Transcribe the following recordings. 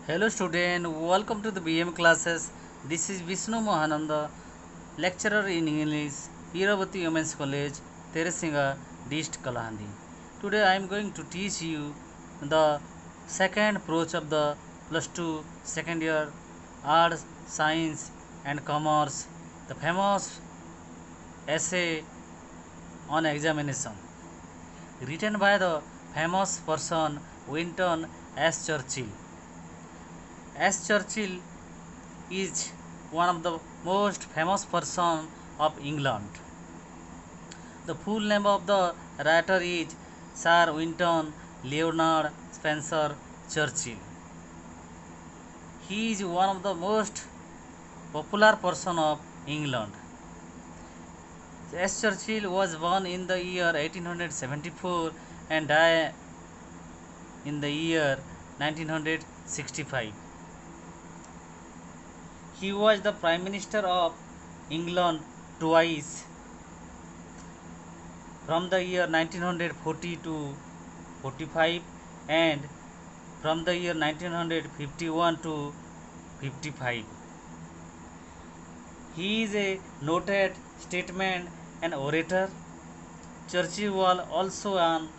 Hello student, welcome to the BM classes. This is Vishnu Mohananda, lecturer in English, Iravati Women's College, Teresinga, East Kalahandi. Today I am going to teach you the second approach of the plus 2 second year arts, science and commerce, the famous essay on examination written by the famous person Winston S. Churchill. S. Churchill is one of the most famous person of England. The full name of the writer is Sir Winston Leonard Spencer Churchill. He is one of the most popular person of England. S. Churchill was born in the year 1874 and died in the year 1965. He was the Prime Minister of England twice from the year 1940 to 45 and from the year 1951 to 55. He is a noted statesman and orator. Churchill was also an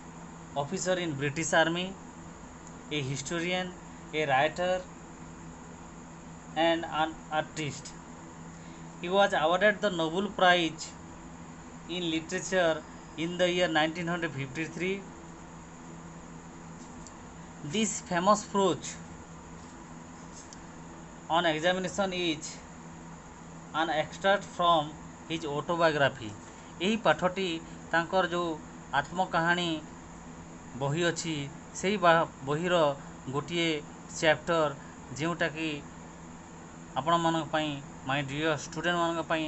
officer in British Army, a historian, a writer and an artist. He was awarded the Nobel Prize in Literature in the year 1953. This famous approach on examination is an extract from his autobiography. ଏହି ପାଠଟି ତାଙ୍କର ଯେଉଁ ଆତ୍ମକାହାଣୀ ବହି ଅଛି ସେହି ବହିର ଗୋଟିଏ chapter ଯେଉଁଟାକି ଆପଣମାନଙ୍କ ପାଇଁ ମାଇ ଡିୟର ଷ୍ଟୁଡେଣ୍ଟମାନଙ୍କ ପାଇଁ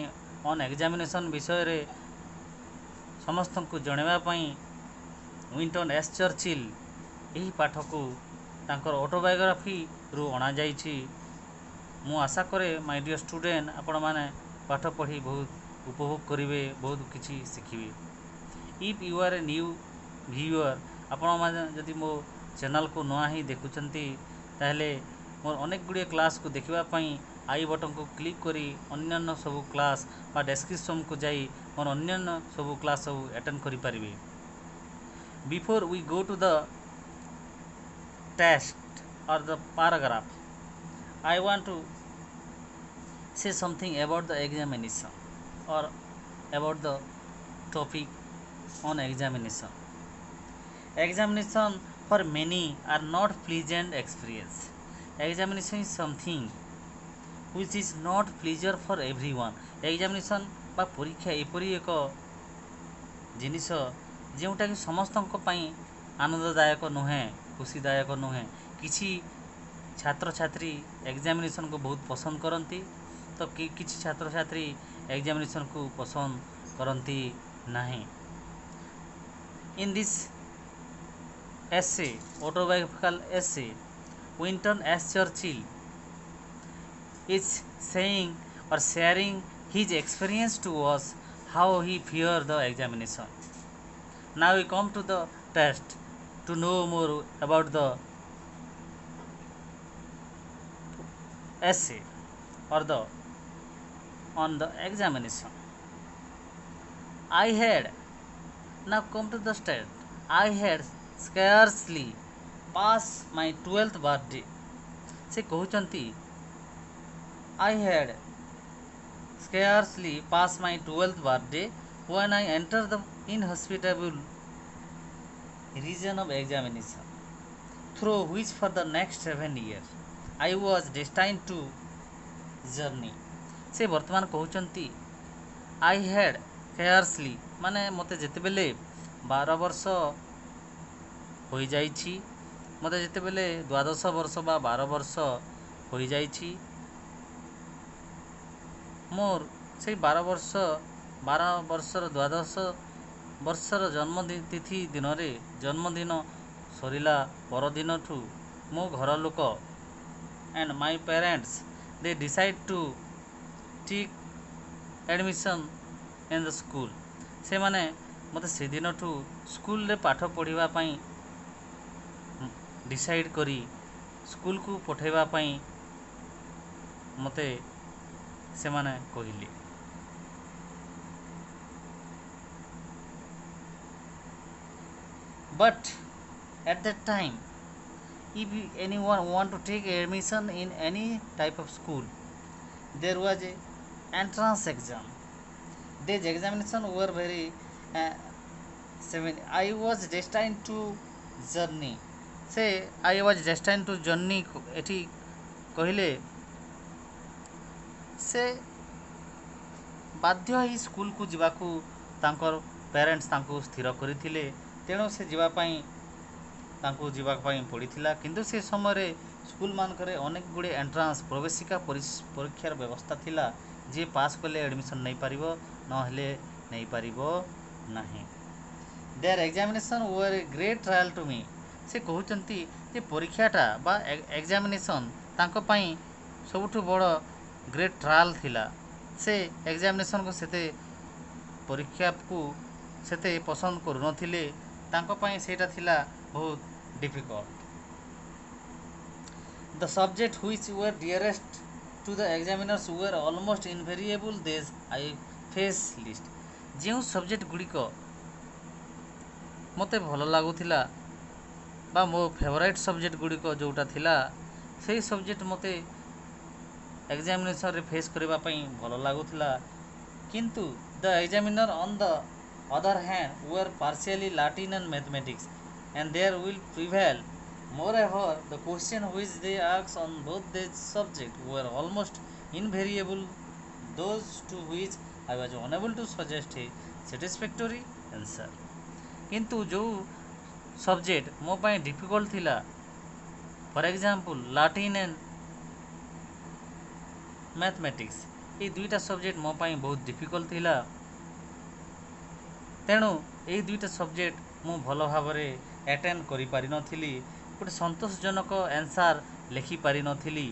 ଅନ୍ ଏକ୍ଜାମିନେସନ୍ ବିଷୟରେ ସମସ୍ତଙ୍କୁ ଜଣାଇବା ପାଇଁ ୱିଣ୍ଟନ୍ ଏସ୍ ଚର୍ଚିଲ୍ ଏହି ପାଠକୁ ତାଙ୍କର ଅଟୋବାୟୋଗ୍ରାଫିରୁ ଅଣାଯାଇଛି। ମୁଁ ଆଶା କରେ ମାଇ ଡିୟର ଷ୍ଟୁଡେଣ୍ଟ ଆପଣମାନେ ପାଠ ପଢ଼ି ବହୁତ ଉପଭୋଗ କରିବେ, ବହୁତ କିଛି ଶିଖିବେ। If you are a new viewer, ଆପଣମାନେ ଯଦି ମୋ ଚ୍ୟାନେଲକୁ ନୂଆ ହିଁ ଦେଖୁଛନ୍ତି ତାହେଲେ ମୋର ଅନେକ ଗୁଡ଼ିଏ କ୍ଲାସ୍କୁ ଦେଖିବା ପାଇଁ ଆଇ ବଟନ୍କୁ କ୍ଲିକ୍ କରି ଅନ୍ୟାନ୍ୟ ସବୁ କ୍ଲାସ୍ ବା ଡେସ୍କ୍ରିପସନ୍କୁ ଯାଇ ମୋର ଅନ୍ୟାନ୍ୟ ସବୁ କ୍ଲାସ୍ ସବୁ ଆଟେଣ୍ଡ କରିପାରିବେ। Before we go to the text or the paragraph, I want to say something about the examination or about the topic on examination. Examination for many are not pleasant experience. Examination is something which is not pleasure for everyone. Examination বা পরীক্ষা এপরি এক জিনিস ଯେଉଁଟାକି ସମସ୍ତଙ୍କ ପାଇଁ ଆନନ୍ଦଦାୟକ ନୁହେଁ, ଖୁସିଦାୟକ ନୁହେଁ। କିଛି ଛାତ୍ରଛାତ୍ରୀ ଏକ୍ଜାମିନେସନ୍କୁ ବହୁତ ପସନ୍ଦ କରନ୍ତି ତ କିଛି ଛାତ୍ରଛାତ୍ରୀ ଏକ୍ଜାମିନେସନ୍କୁ ପସନ୍ଦ କରନ୍ତି ନାହିଁ। In this essay, autobiographical essay, Winston S. Churchill is saying or sharing his experience to us how he feared the examination. Now we come to the test to know more about the essay or the on the examination. I had now come to the state. I had scarcely passed my 12th birthday. ସେ କହୁଛନ୍ତି I had scarcely passed my 12th birthday when I entered the inhospitable region of examination, through which for the next 7 years I was destined to journey. ସେ ବର୍ତ୍ତମାନ କହୁଛନ୍ତି I had scarcely ମାନେ ମୋତେ ଯେତେବେଳେ 12 ବର୍ଷ ହୋଇଯାଇଛି, ମୋତେ ଯେତେବେଳେ ଦ୍ୱାଦଶ ବର୍ଷ ବା 12 ବର୍ଷ ହୋଇଯାଇଛି, ମୋର ସେଇ 12 ବର୍ଷର ଦ୍ୱାଦଶ ବର୍ଷର ଜନ୍ମତିଥି ଦିନରେ ଜନ୍ମଦିନ ସରିଲା ପରଦିନଠୁ ମୋ ଘର ଲୋକ and my parents they decide to take admission in the school. ସେମାନେ ମୋତେ ସେଦିନଠୁ ସ୍କୁଲରେ ପାଠ ପଢ଼ିବା ପାଇଁ ଡିସାଇଡ଼୍ କରି स्कूल को पठेबा पई मते सेमाने कहिले। But at that time, if anyone want to take admission in any type of school, there was a entrance exam. These examinations were very I was destined to journey. Say I was destined to journey ଏଠି କହିଲେ ସେ ବାଧ୍ୟ ଏହି ସ୍କୁଲକୁ ଯିବାକୁ ତାଙ୍କର parents ତାଙ୍କୁ ସ୍ଥିର କରିଥିଲେ। ତେଣୁ ସେ ଯିବା ପାଇଁ ତାଙ୍କୁ ଯିବା ପାଇଁ ପଡ଼ିଥିଲା। କିନ୍ତୁ ସେ ସମୟରେ ସ୍କୁଲମାନଙ୍କରେ ଅନେକ ଗୁଡ଼ିଏ ଏଣ୍ଟ୍ରାନ୍ସ ପ୍ରବେଶିକା ପରୀକ୍ଷାର ବ୍ୟବସ୍ଥା ଥିଲା। ଯିଏ ପାସ୍ କଲେ ଆଡ଼ମିସନ୍ ନେଇପାରିବ, ନହେଲେ ନେଇପାରିବ ନାହିଁ। There examination were a great trial to me. ସେ କହୁଛନ୍ତି ଯେ ପରୀକ୍ଷାଟା ବା ଏକ୍ଜାମିନେସନ୍ ତାଙ୍କ ପାଇଁ ସବୁଠୁ ବଡ଼ ଗ୍ରେଟ୍ ଟ୍ରାଏଲ୍ ଥିଲା। ସେ ଏକ୍ଜାମିନେସନ୍କୁ ସେତେ ପରୀକ୍ଷାକୁ ସେତେ ପସନ୍ଦ କରୁନଥିଲେ। ତାଙ୍କ ପାଇଁ ସେଇଟା ଥିଲା ବହୁତ difficult. The subject which were dearest to the examiners were almost invariable these I face list. ଯେଉଁ ସବଜେକ୍ଟ ଗୁଡ଼ିକ ମୋତେ ଭଲ ଲାଗୁଥିଲା ବା ମୋ ଫେଭରାଇଟ୍ ସବଜେକ୍ଟ ଗୁଡ଼ିକ ଯେଉଁଟା ଥିଲା ସେଇ ସବଜେକ୍ଟ ମୋତେ ଏକ୍ଜାମିନେସନ୍ରେ ଫେସ୍ କରିବା ପାଇଁ ଭଲ ଲାଗୁଥିଲା। କିନ୍ତୁ the examiner on the other hand were partially Latin and mathematics and there will prevail. Moreover, the question which they asked on both these subjects were almost invariable, those to which I was unable to suggest a satisfactory answer. କିନ୍ତୁ ଯେଉଁ subject ମୋ ପାଇଁ difficult ଥିଲା, for example Latin and mathematics, ଏଇ ଦୁଇଟା subject ମୋ ପାଇଁ ବହୁତ ଡିଫିକଲ୍ଟ ଥିଲା। ତେଣୁ ଏଇ ଦୁଇଟା ସବଜେକ୍ଟ ମୁଁ ଭଲ ଭାବରେ ଆଟେଣ୍ଡ କରିପାରିନଥିଲି, ଗୋଟେ ସନ୍ତୋଷଜନକ ଆନ୍ସାର ଲେଖିପାରିନଥିଲି।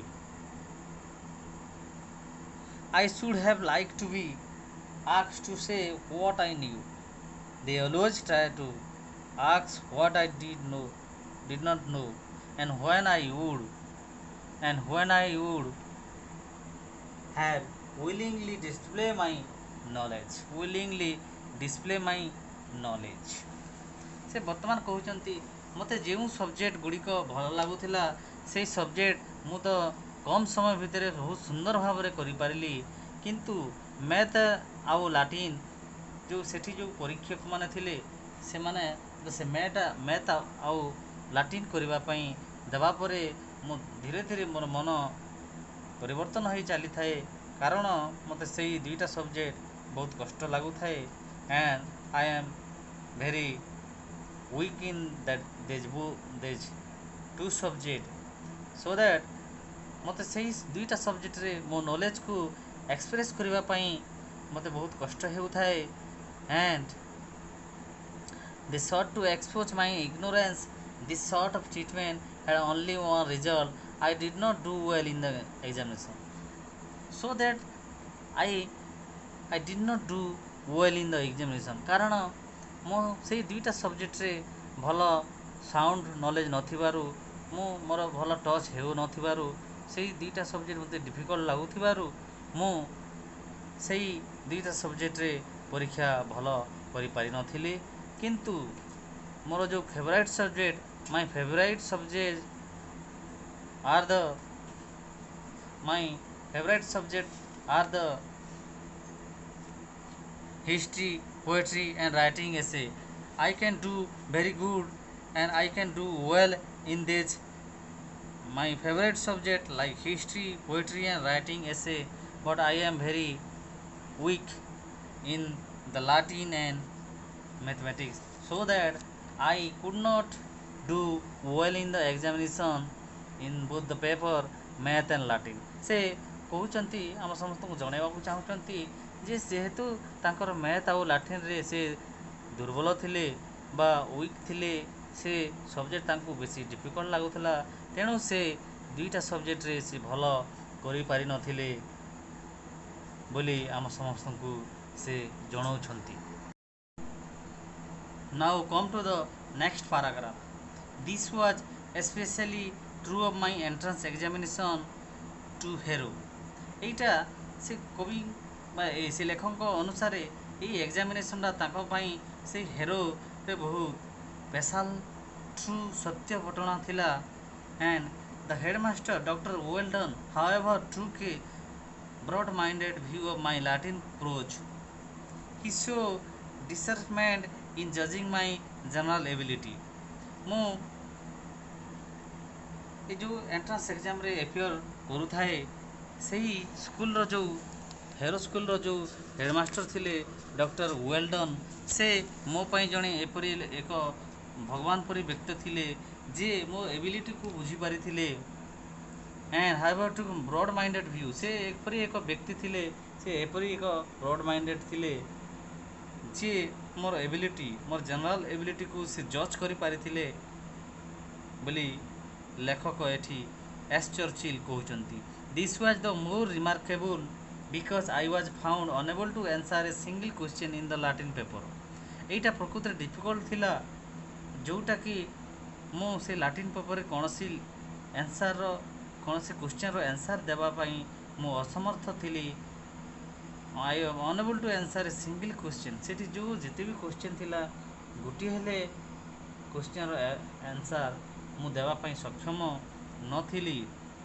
I should have liked to be asked to say what I knew. They always try to ask what I did not know, and when I would have willingly display my knowledge. ସେ ବର୍ତ୍ତମାନ କହୁଛନ୍ତି ମୋତେ ଯେଉଁ subject ଗୁଡ଼ିକ ଭଲ ଲାଗୁଥିଲା ସେଇ subject ମୁଁ ତ କମ୍ ସମୟ ଭିତରେ ବହୁତ ସୁନ୍ଦର ଭାବରେ କରିପାରିଲି। କିନ୍ତୁ ମ୍ୟାଥ୍ ଆଉ ଲାଟିନ୍ ସେଠି ଯେଉଁ ପରୀକ୍ଷକମାନେ ଥିଲେ ସେମାନେ ସେ ମ୍ୟାଥ୍ ଆଉ ଲାଟିନ୍ କରିବା ପାଇଁ ଦେବା ପରେ ମୁଁ ଧୀରେ ଧୀରେ ମୋର ମନ ପରିବର୍ତ୍ତନ ହୋଇ ଚାଲିଥାଏ, କାରଣ ମୋତେ ସେଇ ଦୁଇଟା ସବଜେକ୍ଟ ବହୁତ କଷ୍ଟ ଲାଗୁଥାଏ। And I am very weak in these two subject, so that ମୋତେ ସେଇ ଦୁଇଟା ସବଜେକ୍ଟରେ ମୋ ନଲେଜକୁ ଏକ୍ସପ୍ରେସ୍ କରିବା ପାଇଁ ମୋତେ ବହୁତ କଷ୍ଟ ହେଉଥାଏ। and they sought to expose my ignorance. This sort of treatment had only one result: I did not do well in the examination. So that I did not do well in the examination, କାରଣ ମୁଁ ସେଇ ଦୁଇଟା ସବଜେକ୍ଟରେ ଭଲ sound knowledge ନଥିବାରୁ, ମୁଁ ମୋର ଭଲ touch ହେଉନଥିବାରୁ, ସେଇ ଦୁଇଟା ସବଜେକ୍ଟ ମୋତେ ଡିଫିକଲ୍ଟ ଲାଗୁଥିବାରୁ ମୁଁ ସେଇ ଦୁଇଟା ସବଜେକ୍ଟରେ ପରୀକ୍ଷା ଭଲ କରିପାରିନଥିଲି। କିନ୍ତୁ ମୋର ଯେଉଁ favourite subject are the history, poetry and writing essay. I can do very good and I can do well in these my favorite subject like history, poetry and writing essay, but I am very weak in the Latin and mathematics, so that I could not do well in the examination in both the paper math and Latin. ସେ କହୁଛନ୍ତି ଆମ ସମସ୍ତଙ୍କୁ ଜଣାଇବାକୁ ଚାହୁଁଛନ୍ତି ଯେ ଯେହେତୁ ତାଙ୍କର math ଆଉ ଲାଟିନ୍ରେ ସେ ଦୁର୍ବଳ ଥିଲେ ବା ୱିକ୍ ଥିଲେ, ସେ ସବଜେକ୍ଟ ତାଙ୍କୁ ବେଶୀ ଡିଫିକଲ୍ଟ ଲାଗୁଥିଲା, ତେଣୁ ସେ ଦୁଇଟା ସବଜେକ୍ଟରେ ସେ ଭଲ କରିପାରିନଥିଲେ ବୋଲି ଆମ ସମସ୍ତଙ୍କୁ ସେ ଜଣାଉଛନ୍ତି। Now come to the next paragraph. This was especially true of my entrance examination to Harrow. এইটা ସେ କବି ବା ସେ ଲେଖକଙ୍କ ଅନୁସାରେ ଏଇ ଏକ୍ଜାମିନେସନଟା ତାଙ୍କ ପାଇଁ ସେଇ ହେରୋରେ ବହୁତ ସ୍ପେଶାଲ ଟ୍ରୁ ସତ୍ୟ ଘଟଣା ଥିଲା। and the headmaster Dr. Weldon however took a broad-minded view of my Latin prose. He showed discernment in judging my general ability। ମୁଁ ଏ ଯେଉଁ ଏଣ୍ଟ୍ରାନ୍ସ ଏକ୍ଜାମରେ ଏପିୟର କରୁଥାଏ ସେହି ସ୍କୁଲର ଯେଉଁ ହେରୋ ସ୍କୁଲର ଯେଉଁ ହେଡ଼ମାଷ୍ଟର ଥିଲେ ଡକ୍ଟର ୱେଲଡନ୍, ସେ ମୋ ପାଇଁ ଜଣେ ଏପରି ଏକ ଭଗବାନ ପରି ବ୍ୟକ୍ତି ଥିଲେ ଯିଏ ମୋ ଏବିଲିଟିକୁ ବୁଝିପାରିଥିଲେ। ଆଣ୍ଡ ହାଉଏଭର ଟୁ ବ୍ରଡ୍ ମାଇଣ୍ଡେଡ଼ ଭ୍ୟୁ, ସେ ଏପରି ଏକ ବ୍ୟକ୍ତି ଥିଲେ, ସେ ଏପରି ଏକ ବ୍ରଡ୍ ମାଇଣ୍ଡେଡ଼ ଥିଲେ ଯିଏ ମୋର ଏବିଲିଟି, ମୋର ଜେନେରାଲ ଏବିଲିଟିକୁ ସେ ଜଜ୍ କରିପାରିଥିଲେ ବୋଲି ଲେଖକ ଏଠି ଏସ୍ ଚର୍ଚ୍ଚିଲ୍ କହୁଛନ୍ତି। This was the more remarkable because I was found unable to answer a single question in the Latin paper. ଏଇଟା ପ୍ରକୃତରେ ଡିଫିକଲ୍ଟ ଥିଲା, ଯେଉଁଟାକି ମୁଁ ସେ ଲାଟିନ୍ ପେପରରେ କୌଣସି ଆନ୍ସର୍ର କୌଣସି କ୍ୱେଶ୍ଚିନ୍ର ଆନ୍ସର୍ ଦେବା ପାଇଁ ମୁଁ ଅସମର୍ଥ ଥିଲି। I unable to answer a single question, ସେଠି ଯେଉଁ ଯେତେ ବି କ୍ୱେଶ୍ଚିନ୍ ଥିଲା ଗୋଟିଏ ହେଲେ କ୍ୱେଶ୍ଚିନ୍ର ଆନ୍ସର୍ ମୁଁ ଦେବା ପାଇଁ ସକ୍ଷମ ନଥିଲି।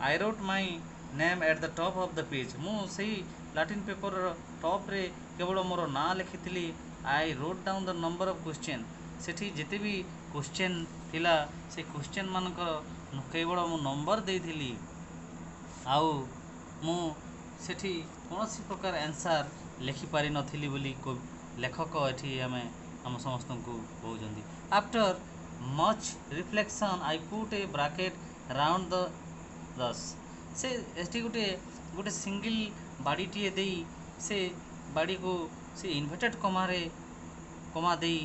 I wrote my name at the top of the page, ମୁଁ ସେଇ ଲାଟିନ୍ ପେପରର ଟପ୍ରେ କେବଳ ମୋର ନାଁ ଲେଖିଥିଲି। I wrote down the number of question, ସେଠି ଯେତେ ବି କ୍ୱେଶ୍ଚିନ୍ ଥିଲା ସେ କ୍ୱେଶ୍ଚିନ୍ ମାନଙ୍କର କେବଳ ମୁଁ ନମ୍ବର ଦେଇଥିଲି, ଆଉ ମୁଁ ସେଠି କୌଣସି ପ୍ରକାର ଆନ୍ସର୍ ଲେଖିପାରିନଥିଲି ବୋଲି ଲେଖକ ଏଠି ଆମ ସମସ୍ତଙ୍କୁ କହୁଛନ୍ତି। After much reflection I put a bracket round the thus, ସେ ଏଠି ଗୋଟେ ସିଙ୍ଗିଲ୍ ବାଡ଼ିଟିଏ ଦେଇ ସେ ବାଡ଼ିକୁ ସେ ଇନଭର୍ଟେଡ୍ କମା ଦେଇ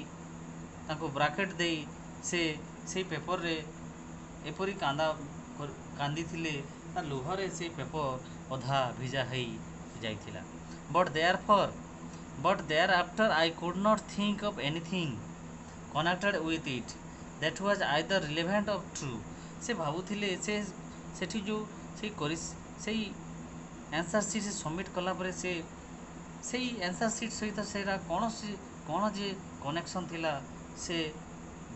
ତାଙ୍କୁ ବ୍ରାକେଟ୍ ଦେଇ ସେ ସେଇ ପେପରରେ ଏପରି କାନ୍ଦିଥିଲେ ତା ଲୁହରେ ସେଇ ପେପର ଅଧା ଭିଜା ହେଇ ଯାଇଥିଲା। But thereafter I could not think of anything connected with it that was either relevant of true. ସେ ଭାବୁଥିଲେ ସେଠି ଯେଉଁ ସେଇ ଆନ୍ସର୍ ସିଟ୍ ସବମିଟ୍ କଲା ପରେ ସେଇ ଆନ୍ସର୍ ସିଟ୍ ସହିତ ସେଇଟା କ'ଣ ଯେ କନେକ୍ସନ୍ ଥିଲା ସେ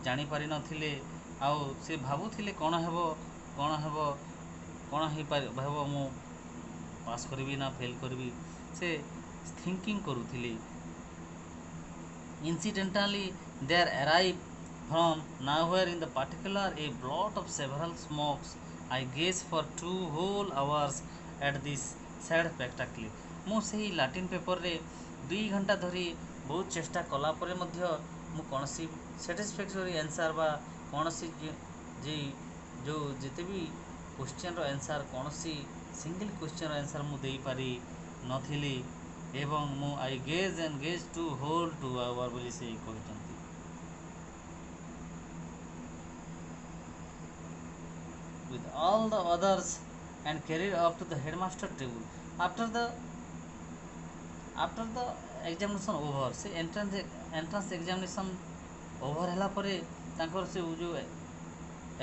ଜାଣିପାରିନଥିଲେ। ଆଉ ସେ ଭାବୁଥିଲେ କ'ଣ ହେବ ମୁଁ ପାସ୍ କରିବି ନା ଫେଲ୍ କରିବି, ସେ ଥିଙ୍କିଂ କରୁଥିଲି। Incidentally, there arrived from nowhere in the particular a blot of several smokes. I gazed for 2 whole hours at this sad spectacle। ମୁଁ ସେହି ଲାଟିନ୍ ପେପରରେ 2 ଘଣ୍ଟା ଧରି ବହୁତ ଚେଷ୍ଟା କଲା ପରେ ମଧ୍ୟ ମୁଁ କୌଣସି ସାଟିସ୍ଫ୍ୟାକ୍ଟୋରି ଆନ୍ସର୍ ବା କୌଣସି ଯେଉଁ ଯେତେ ବି କ୍ୱେଶ୍ଚିନ୍ର ଆନ୍ସର୍ କୌଣସି ସିଙ୍ଗଲ୍ କ୍ୱେଶ୍ଚିନ୍ର ଆନ୍ସର୍ ମୁଁ ଦେଇପାରି ନଥିଲି ଏବଂ ମୁଁ I gaze to whole 2 hours ବୋଲି ସେ କହିଛନ୍ତି। With all the others and carried up to the headmaster table after the examination over, ସେ ଏଣ୍ଟ୍ରାନ୍ସ ଏକ୍ଜାମିନେସନ୍ ଓଭର୍ ହେଲା ପରେ ତାଙ୍କର ସେ ଯେଉଁ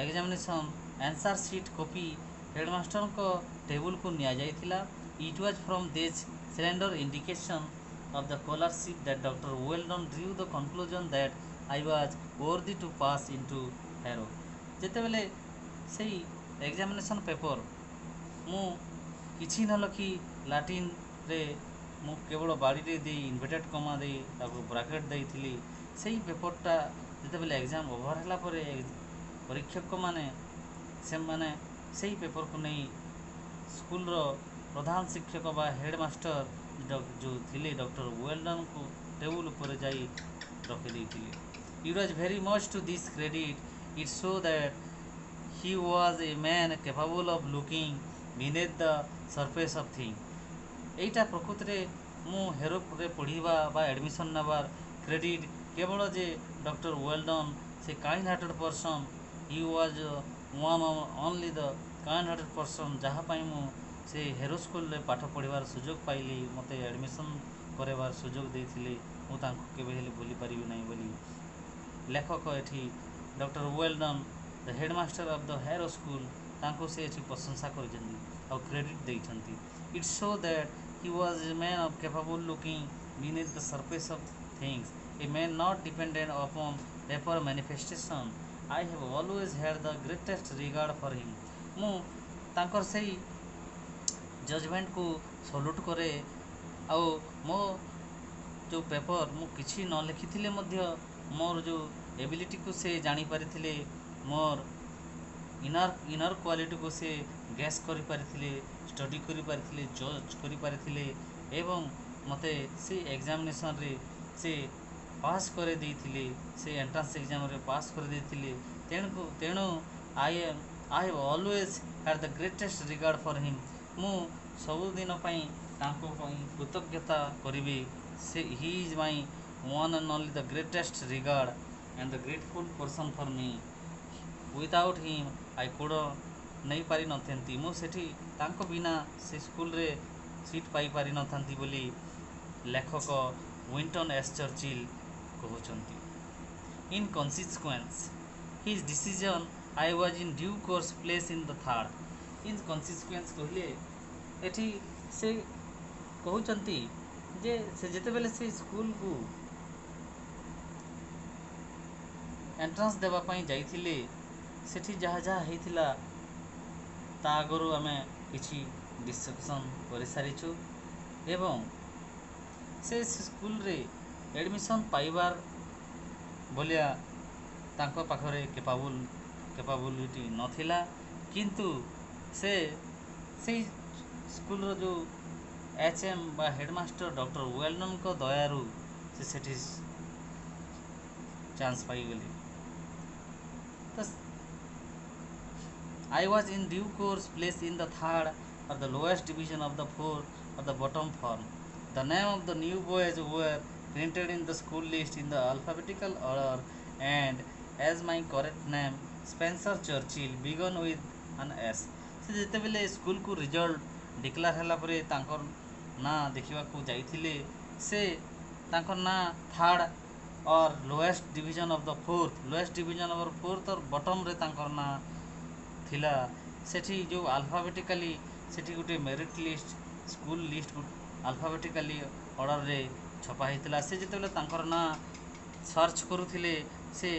ଏକ୍ଜାମିନେସନ୍ ଆନ୍ସର୍ ସିଟ୍ କପି ହେଡ଼ମାଷ୍ଟରଙ୍କ ଟେବୁଲକୁ ନିଆଯାଇଥିଲା। It was from this slender indication of the scholarship that Dr. Weldon drew the conclusion that I was worthy to pass into Harrow। ଯେତେବେଳେ ସେଇ examination paper ମୁଁ କିଛି ନ ଲେଖି ଲାଟିନ୍ରେ ମୁଁ କେବଳ ବାଡ଼ିରେ ଦେଇ ଇନଭର୍ଟେଡ୍ କମା ଦେଇ ତାକୁ ବ୍ରାକେଟ୍ ଦେଇଥିଲି, ସେଇ ପେପରଟା ଯେତେବେଳେ ଏକ୍ଜାମ୍ ଓଭର୍ ହେଲା ପରେ ପରୀକ୍ଷକମାନେ ସେମାନେ ସେଇ ପେପରକୁ ନେଇ ସ୍କୁଲର ପ୍ରଧାନ ଶିକ୍ଷକ ବା ହେଡ଼ମାଷ୍ଟର ଯେଉଁ ଥିଲେ ଡକ୍ଟର ୱେଲଡନ୍ଙ୍କୁ ଟେବୁଲ ଉପରେ ଯାଇ ରଖିଦେଇଥିଲେ। It was very much to this credit it so that he was a man capable of looking beneath the surface of thing. ଏଇଟା ପ୍ରକୃତରେ ମୁଁ ହେରୋରେ ପଢ଼ିବା ବା ଆଡ଼ମିସନ୍ ନେବାର କ୍ରେଡ଼ିଟ୍ କେବଳ ଯେ ଡକ୍ଟର ୱେଲଡନ୍ ସେ kind hearted person, he was one only the kind hearted person ଯାହା ପାଇଁ ମୁଁ ସେ ହେରୋ ସ୍କୁଲରେ ପାଠ ପଢ଼ିବାର ସୁଯୋଗ ପାଇଲି, ମୋତେ ଆଡ଼ମିସନ୍ କରାଇବାର ସୁଯୋଗ ଦେଇଥିଲେ, ମୁଁ ତାଙ୍କୁ କେବେ ହେଲେ ଭୁଲିପାରିବି ନାହିଁ ବୋଲି ଲେଖକ ଏଠି doctor Welldon the headmaster of the Harrow school ତାଙ୍କୁ ସେ ଏଠି ପ୍ରଶଂସା କରିଛନ୍ତି ଆଉ କ୍ରେଡିଟ୍ ଦେଇଛନ୍ତି। It show that he was a man of capable looking beneath the surface of things, a man not dependent upon paper manifestation. I have always had the greatest regard for him. ମୁଁ ତାଙ୍କର ସେଇ ଜଜମେଣ୍ଟକୁ salute କରେ। ଆଉ ମୋ ଯେଉଁ paper ମୁଁ କିଛି ନ ଲେଖିଥିଲେ ମଧ୍ୟ ମୋର ଯେଉଁ ଏବିଲିଟିକୁ ସେ ଜାଣିପାରିଥିଲେ, ମୋର ଇନର୍ କ୍ୱାଲିଟିକୁ ସେ ଗେସ୍ କରିପାରିଥିଲେ, ଷ୍ଟଡି କରିପାରିଥିଲେ, ଜଜ୍ କରିପାରିଥିଲେ ଏବଂ ମୋତେ ସେ ଏକ୍ଜାମିନେସନ୍ରେ ସେ ପାସ୍ କରିଦେଇଥିଲେ, ସେ ଏଣ୍ଟ୍ରାନ୍ସ ଏକ୍ଜାମ୍ରେ ପାସ୍ କରିଦେଇଥିଲେ। ତେଣୁ I have always had the greatest regard for him. ମୁଁ ସବୁଦିନ ପାଇଁ ତାଙ୍କ ପାଇଁ କୃତଜ୍ଞତା କରିବି। He is my one and only the greatest regard and the grateful person for me. Without him I could ନେଇପାରିନଥାନ୍ତି, ମୁଁ ସେଠି ତାଙ୍କ ବିନା ସେ ସ୍କୁଲରେ ସିଟ୍ ପାଇପାରିନଥାନ୍ତି ବୋଲି ଲେଖକ ୱିନଷ୍ଟନ୍ ଏସ୍ ଚର୍ଚ୍ଚିଲ୍ କହୁଛନ୍ତି। In consequence his decision I was in due course place in the third. In consequence କହିଲେ ଏଠି ସେ କହୁଛନ୍ତି ଯେ ସେ ଯେତେବେଳେ ସେ ସ୍କୁଲକୁ ଏଣ୍ଟ୍ରାନ୍ସ ଦେବା ପାଇଁ ଯାଇଥିଲେ, ସେଠି ଯାହା ଯାହା ହେଇଥିଲା ତା ଆଗରୁ ଆମେ କିଛି ଡିସ୍କସନ୍ କରିସାରିଛୁ ଏବଂ ସେ ସ୍କୁଲରେ ଏଡ଼ମିସନ୍ ପାଇବାର ଭଳିଆ ତାଙ୍କ ପାଖରେ କେପାବୁଲିଟି ନଥିଲା, କିନ୍ତୁ ସେ ସେଇ ସ୍କୁଲର ଯେଉଁ HM ବା ହେଡ଼ମାଷ୍ଟର ଡକ୍ଟର ୱେଲନଙ୍କ ଦୟାରୁ ସେ ସେଠି ଚାନ୍ସ ପାଇଗଲେ। ତ I was in due course placed in the third or the lowest division of the fourth or the bottom form. The name of the new boys were printed in the school list in the alphabetical order, and as my correct name Spencer Churchill began with an S. ସେ ଯେତେବେଳେ ସ୍କୁଲକୁ result declare ହେଲା ପରେ ତାଙ୍କର ନାଁ ଦେଖିବାକୁ ଯାଇଥିଲେ, ସେ ତାଙ୍କର ନାଁ third or lowest division of the fourth or ବଟମ୍ରେ ତାଙ୍କର ନାଁ ଥିଲା। ସେଠି ଯେଉଁ ଆଲଫାବେଟିକାଲି ସେଠି ଗୋଟେ merit list, school list alphabetically ଅର୍ଡ଼ରରେ ଛପା ହେଇଥିଲା। ସେ ଯେତେବେଳେ ତାଙ୍କର ନାଁ ସର୍ଚ୍ଚ କରୁଥିଲେ ସେ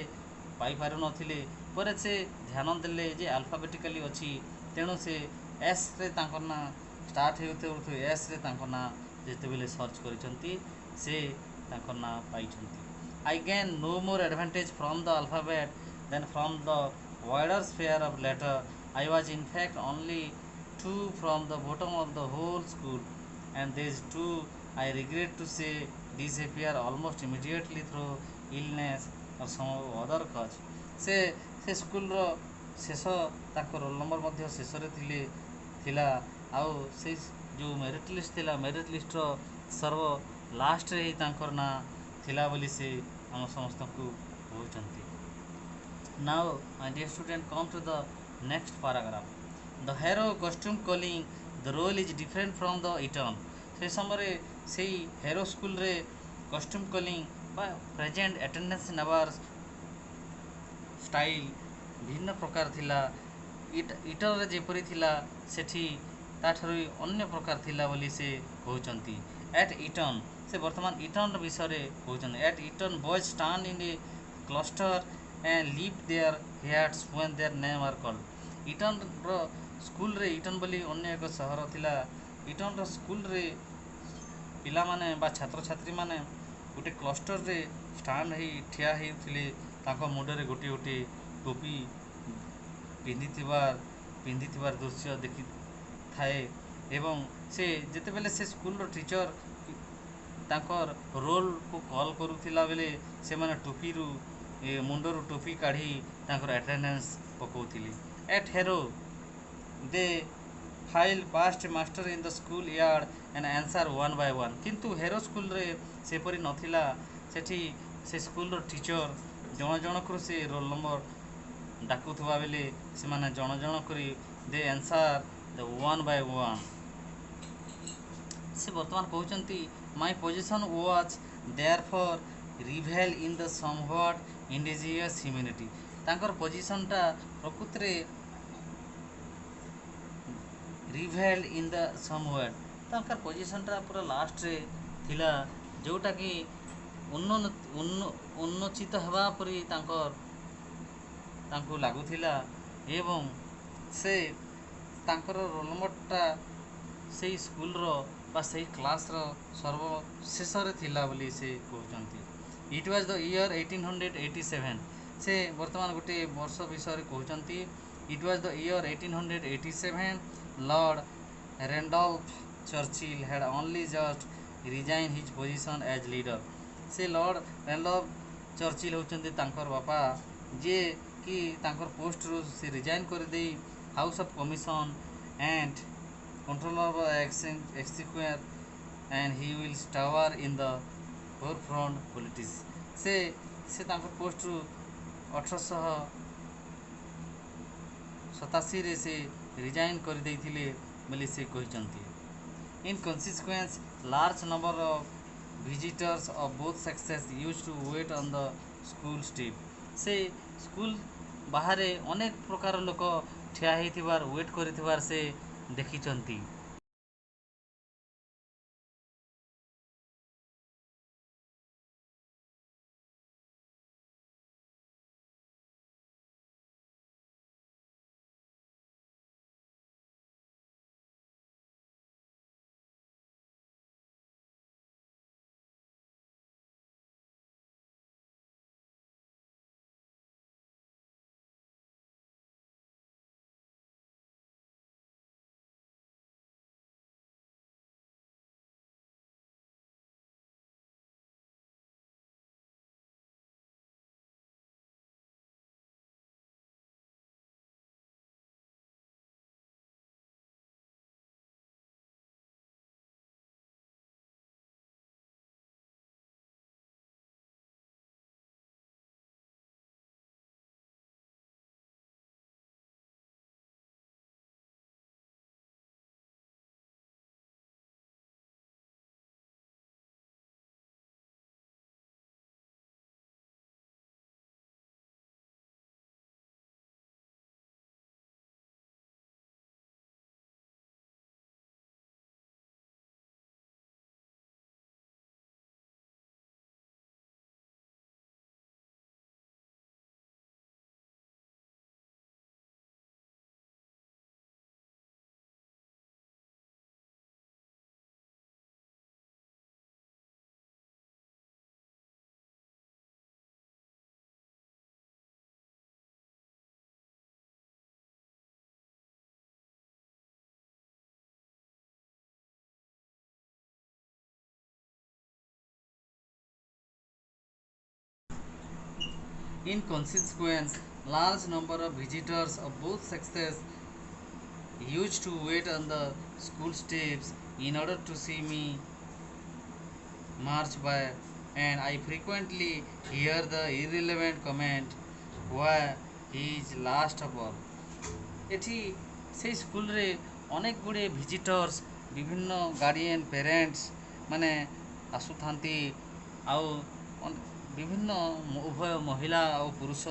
ପାଇପାରୁନଥିଲେ। ପରେ ସେ ଧ୍ୟାନ ଦେଲେ ଯେ ଆଲଫାବେଟିକାଲି ଅଛି, ତେଣୁ ସେ ଏସ୍ରେ ତାଙ୍କର ନାଁ ଷ୍ଟାର୍ଟ ହେଉଥିବାରୁ ଏସ୍ରେ ତାଙ୍କ ନାଁ ଯେତେବେଳେ ସର୍ଚ୍ଚ କରିଛନ୍ତି ସେ ତାଙ୍କ ନାଁ ପାଇଛନ୍ତି। I gained no more advantage from the alphabet than from the wider sphere of letter. I was in fact only two from the bottom of the whole school, and these two I regret to say disappear almost immediately through illness or some other cause. ସେ ସ୍କୁଲର ଶେଷ ତାଙ୍କ roll number ମଧ୍ୟ ଶେଷରେ ଥିଲା ଆଉ ସେ ଯେଉଁ ମେରିଟ୍ ଲିଷ୍ଟ ଥିଲା, ମେରିଟ୍ ଲିଷ୍ଟର ସର୍ବ ଲାଷ୍ଟରେ ହିଁ ତାଙ୍କର ନାଁ ଥିଲା ବୋଲି ସେ ଆମ ସମସ୍ତଙ୍କୁ କହୁଛନ୍ତି। Now my dear student, come to the next paragraph. The hero costume calling the role is different from the Eton. ସେ ସମୟରେ ସେଇ ହେରୋ ସ୍କୁଲରେ କଷ୍ଟ୍ୟୁମ୍ କଲିଂ ବା ପ୍ରେଜେଣ୍ଟ ଆଟେଣ୍ଡାନ୍ସ ନେବାର ଷ୍ଟାଇଲ୍ ଭିନ୍ନ ପ୍ରକାର ଥିଲା। ଇଟନରେ ଯେପରି ଥିଲା ସେଠି ତାଠାରୁ ଅନ୍ୟ ପ୍ରକାର ଥିଲା ବୋଲି ସେ କହୁଛନ୍ତି। ଏଟ୍ ଇଟନ୍, ସେ ବର୍ତ୍ତମାନ ଇଟନ୍ର ବିଷୟରେ କହୁଛନ୍ତି। At Eton boys stand in a cluster and leave their hats when their name are called. ଇଟନ୍ର ସ୍କୁଲରେ, ଇଟନ୍ ବୋଲି ଅନ୍ୟ ଏକ ସହର ଥିଲା, ଇଟନ୍ର ସ୍କୁଲରେ ପିଲାମାନେ ବା ଛାତ୍ରଛାତ୍ରୀମାନେ ଗୋଟେ କ୍ଲଷ୍ଟରରେ ଷ୍ଟାଣ୍ଡ ହେଇ ଠିଆ ହେଉଥିଲେ। ତାଙ୍କ ମୁଣ୍ଡରେ ଗୋଟିଏ ଗୋଟିଏ ଟୋପି ପିନ୍ଧିଥିବାର ଦୃଶ୍ୟ ଦେଖିଥାଏ ଏବଂ ସେ ଯେତେବେଳେ ସେ ସ୍କୁଲର ଟିଚର ତାଙ୍କର ରୋଲକୁ କଲ୍ କରୁଥିଲା ବେଳେ ସେମାନେ ମୁଣ୍ଡରୁ ଟୋପି କାଢ଼ି ତାଙ୍କର ଆଟେଣ୍ଡାନ୍ସ ପକାଉଥିଲେ। At Harrow they file past master in the school yard and answer one by one. କିନ୍ତୁ ହେରୋ ସ୍କୁଲରେ ସେପରି ନଥିଲା। ସେଠି ସେ ସ୍କୁଲର ଟିଚର ଜଣ ଜଣକରୁ ସେ ରୋଲ ନମ୍ବର ଡାକୁଥିବା ବେଳେ ସେମାନେ ଜଣ ଜଣ କରି they answer the one by one. ସେ ବର୍ତ୍ତମାନ କହୁଛନ୍ତି my position was therefore revealed in the somewhat invidious humanity. ତାଙ୍କର ପୋଜିସନ୍ଟା ପ୍ରକୃତିରେ रिभेल्ड इन द समवेयर ତାଙ୍କର ପୋଜିସନଟା ପୁରା ଲାଷ୍ଟରେ ଥିଲା ଯେଉଁଟାକି ଉନ୍ନୋଚିତ ହେବା ପରି ତାଙ୍କୁ ଲାଗୁଥିଲା ଏବଂ ସେ ତାଙ୍କର ରୋଲ୍ ନମ୍ବରଟା ସେଇ ସ୍କୁଲର ବା ସେଇ କ୍ଲାସର ସର୍ବଶେଷରେ ଥିଲା ବୋଲି ସେ କହୁଛନ୍ତି। ଇଟ୍ ୱାଜ୍ ଦ ଇୟର୍ 1887 ସେ ବର୍ତ୍ତମାନ ଗୋଟିଏ ବର୍ଷ ବିଷୟରେ କହୁଛନ୍ତି। It was the year 1887 Lord Randolph Churchill had only just resign his position as leader. ସେ ଲର୍ଡ଼ ରେଣ୍ଡଲ୍ଫ ଚର୍ଚ୍ଚିଲ୍ ହେଉଛନ୍ତି ତାଙ୍କର ବାପା, ଯିଏ କି ତାଙ୍କର ପୋଷ୍ଟରୁ ସେ ରିଜାଇନ୍ କରିଦେଇ House of Commission and Controller of Exchequer and he will tower in the forefront politics। ସେ ତାଙ୍କ ପୋଷ୍ଟରୁ 1887ରେ ସେ ରିଜାଇନ୍ କରିଦେଇଥିଲେ ବୋଲି ସେ କହିଛନ୍ତି। In consequence, large number of visitors of both sexes used to wait on the school steps। ସେ school ବାହାରେ ଅନେକ ପ୍ରକାର ଲୋକ ଠିଆ ହେଇଥିବାର ୱେଟ୍ କରିଥିବାର ସେ ଦେଖିଛନ୍ତି। In consequence, large number of visitors of both sexes used to wait on the school steps in order to see me march by, and I frequently hear the irrelevant comment, why he is last of all। ଏଠି ସେଇ ସ୍କୁଲରେ ଅନେକ ଗୁଡ଼ିଏ visitors, ବିଭିନ୍ନ guardian parents ମାନେ ଆସୁଥାନ୍ତି, ଆଉ ବିଭିନ୍ନ ଉଭୟ ମହିଳା ଆଉ ପୁରୁଷ,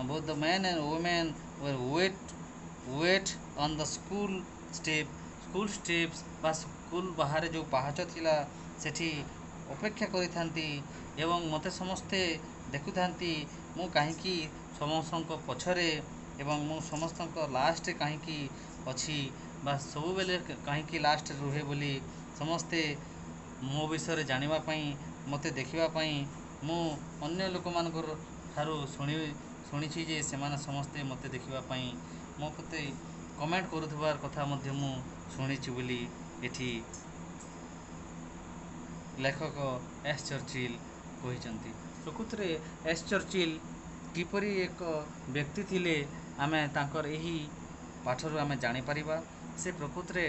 both the men and women were wait on the school steps ବା ସ୍କୁଲ ବାହାରେ ଯେଉଁ ପାହାଚ ଥିଲା ସେଠି ଅପେକ୍ଷା କରିଥାନ୍ତି ଏବଂ ମୋତେ ସମସ୍ତେ ଦେଖୁଥାନ୍ତି ମୁଁ କାହିଁକି ସମସ୍ତଙ୍କ ପଛରେ ଏବଂ ମୁଁ ସମସ୍ତଙ୍କ ଲାଷ୍ଟରେ କାହିଁକି ଅଛି ବା ସବୁବେଳେ କାହିଁକି ଲାଷ୍ଟରେ ରୁହେ ବୋଲି ସମସ୍ତେ ମୋ ବିଷୟରେ ଜାଣିବା ପାଇଁ, ମୋତେ ଦେଖିବା ପାଇଁ ମୁଁ ଅନ୍ୟ ଲୋକମାନଙ୍କର ଠାରୁ ଶୁଣିଛି ଯେ ସେମାନେ ସମସ୍ତେ ମୋତେ ଦେଖିବା ପାଇଁ ମୋ ପ୍ରତି କମେଣ୍ଟ କରୁଥିବାର କଥା ମଧ୍ୟ ମୁଁ ଶୁଣିଛି ବୋଲି ଏଠି ଲେଖକ ଏସ୍ ଚର୍ଚ୍ଚିଲ୍ କହିଛନ୍ତି। ପ୍ରକୃତରେ ଏସ୍ ଚର୍ଚ୍ଚିଲ୍ କିପରି ଏକ ବ୍ୟକ୍ତି ଥିଲେ ଆମେ ତାଙ୍କର ଏହି ପାଠରୁ ଆମେ ଜାଣିପାରିବା। ସେ ପ୍ରକୃତରେ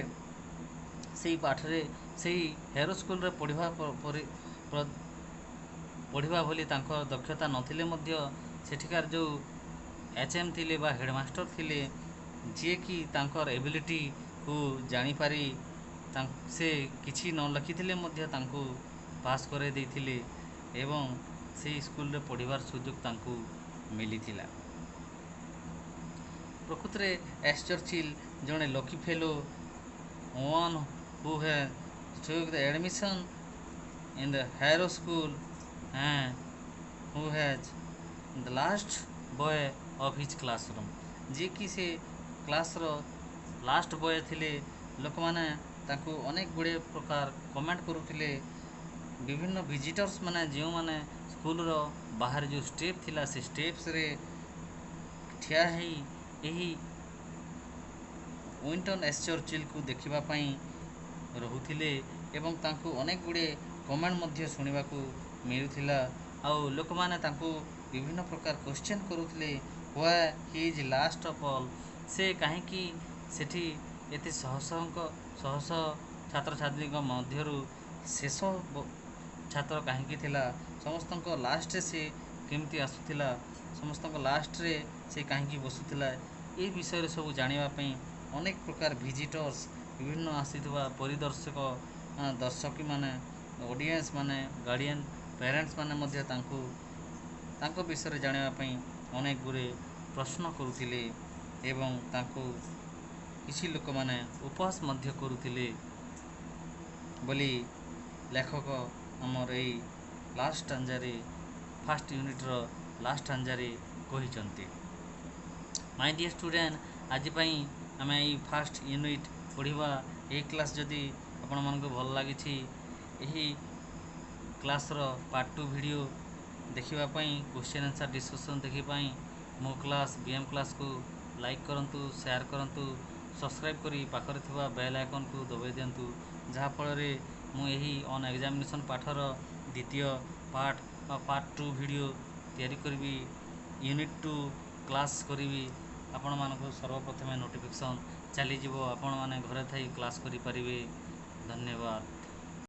ସେଇ ପାଠରେ ସେଇ ହେରୋ ସ୍କୁଲରେ ପଢ଼ିବା ଭଳି ତାଙ୍କର ଦକ୍ଷତା ନଥିଲେ ମଧ୍ୟ ସେଠିକାର ଯେଉଁ HM ଥିଲେ ବା ହେଡ଼ମାଷ୍ଟର ଥିଲେ, ଯିଏକି ତାଙ୍କର ଏବିଲିଟିକୁ ଜାଣିପାରି ସେ କିଛି ନ ଲେଖିଥିଲେ ମଧ୍ୟ ତାଙ୍କୁ ପାସ୍ କରାଇ ଦେଇଥିଲେ ଏବଂ ସେଇ ସ୍କୁଲରେ ପଢ଼ିବାର ସୁଯୋଗ ତାଙ୍କୁ ମିଳିଥିଲା। ପ୍ରକୃତରେ ଏସ୍ ଚର୍ଚ୍ଚିଲ୍ ଜଣେ lucky fellow one who has took the admission in the higher school and who has the last boy of his classroom, जी कि से क्लासर लास्ट बॉय थिले। लोक माने ताकू अनेक गुड़े प्रकार कमेंट करुथिले। विभिन्न विजिटर्स माने जो माने स्कूल रो बाहर जो स्टेप थिला से स्टेप्स रे ठिया है यही विंस्टन एस चर्चिल को देखिबा पई रहुथिले एवं तांकू अनेक गुड़े कमेंट मध्य सुनिबा को मिलुथिला। आउ लोक माने तांकू विभिन्न प्रकार क्वेश्चन करुथिले why he is last of all, से काहेकि सेठी एते शह शह छात्र छात्री मध्यरु शेष छात्र कहीं थिला, समस्त लास्ट से केमती आसुथिला, समस्त लास्ट रे से कहीं बसुथिला, ये विषय सब जानापी अनेक प्रकार विजिटर्स विभिन्न आसीथिबा परिदर्शक दर्शक माने ऑडियंस माने गार्डियन पेरेंट्स माने मध्य तांको विषय जानापी अनेक गुरे प्रश्न करुथिले एवं तांको किसी लोक माने उपहास मध्य करुथिले बोली लेखक आमर यही लास्ट आंजारे फास्ट यूनिट्र लास्ट आंजारे कही। माय डियर स्टूडेंट, आज आम ये फास्ट यूनिट पढ़ा ये क्लास जदि आपण मानक भल लगी यही क्लास पार्ट 2 वीडियो देखापी क्वेश्चन आंसर डिस्कसन देखापी मो क्लास बीएम क्लास को लाइक करूँ, शेयर करूँ, सब्सक्राइब करी पाखरे थिबा बेल आइकन को दबाई दिंतु, जहाँफल मुझे ऑन एग्जामिनेशन पाठर द्वितीय पार्ट 2 वीडियो तैयारी करी यूनिट 2 क्लास करी आपण मानक सर्वप्रथमे नोटिफिकेशन चलीज, आपण मैंने घरे थी क्लास करें। धन्यवाद।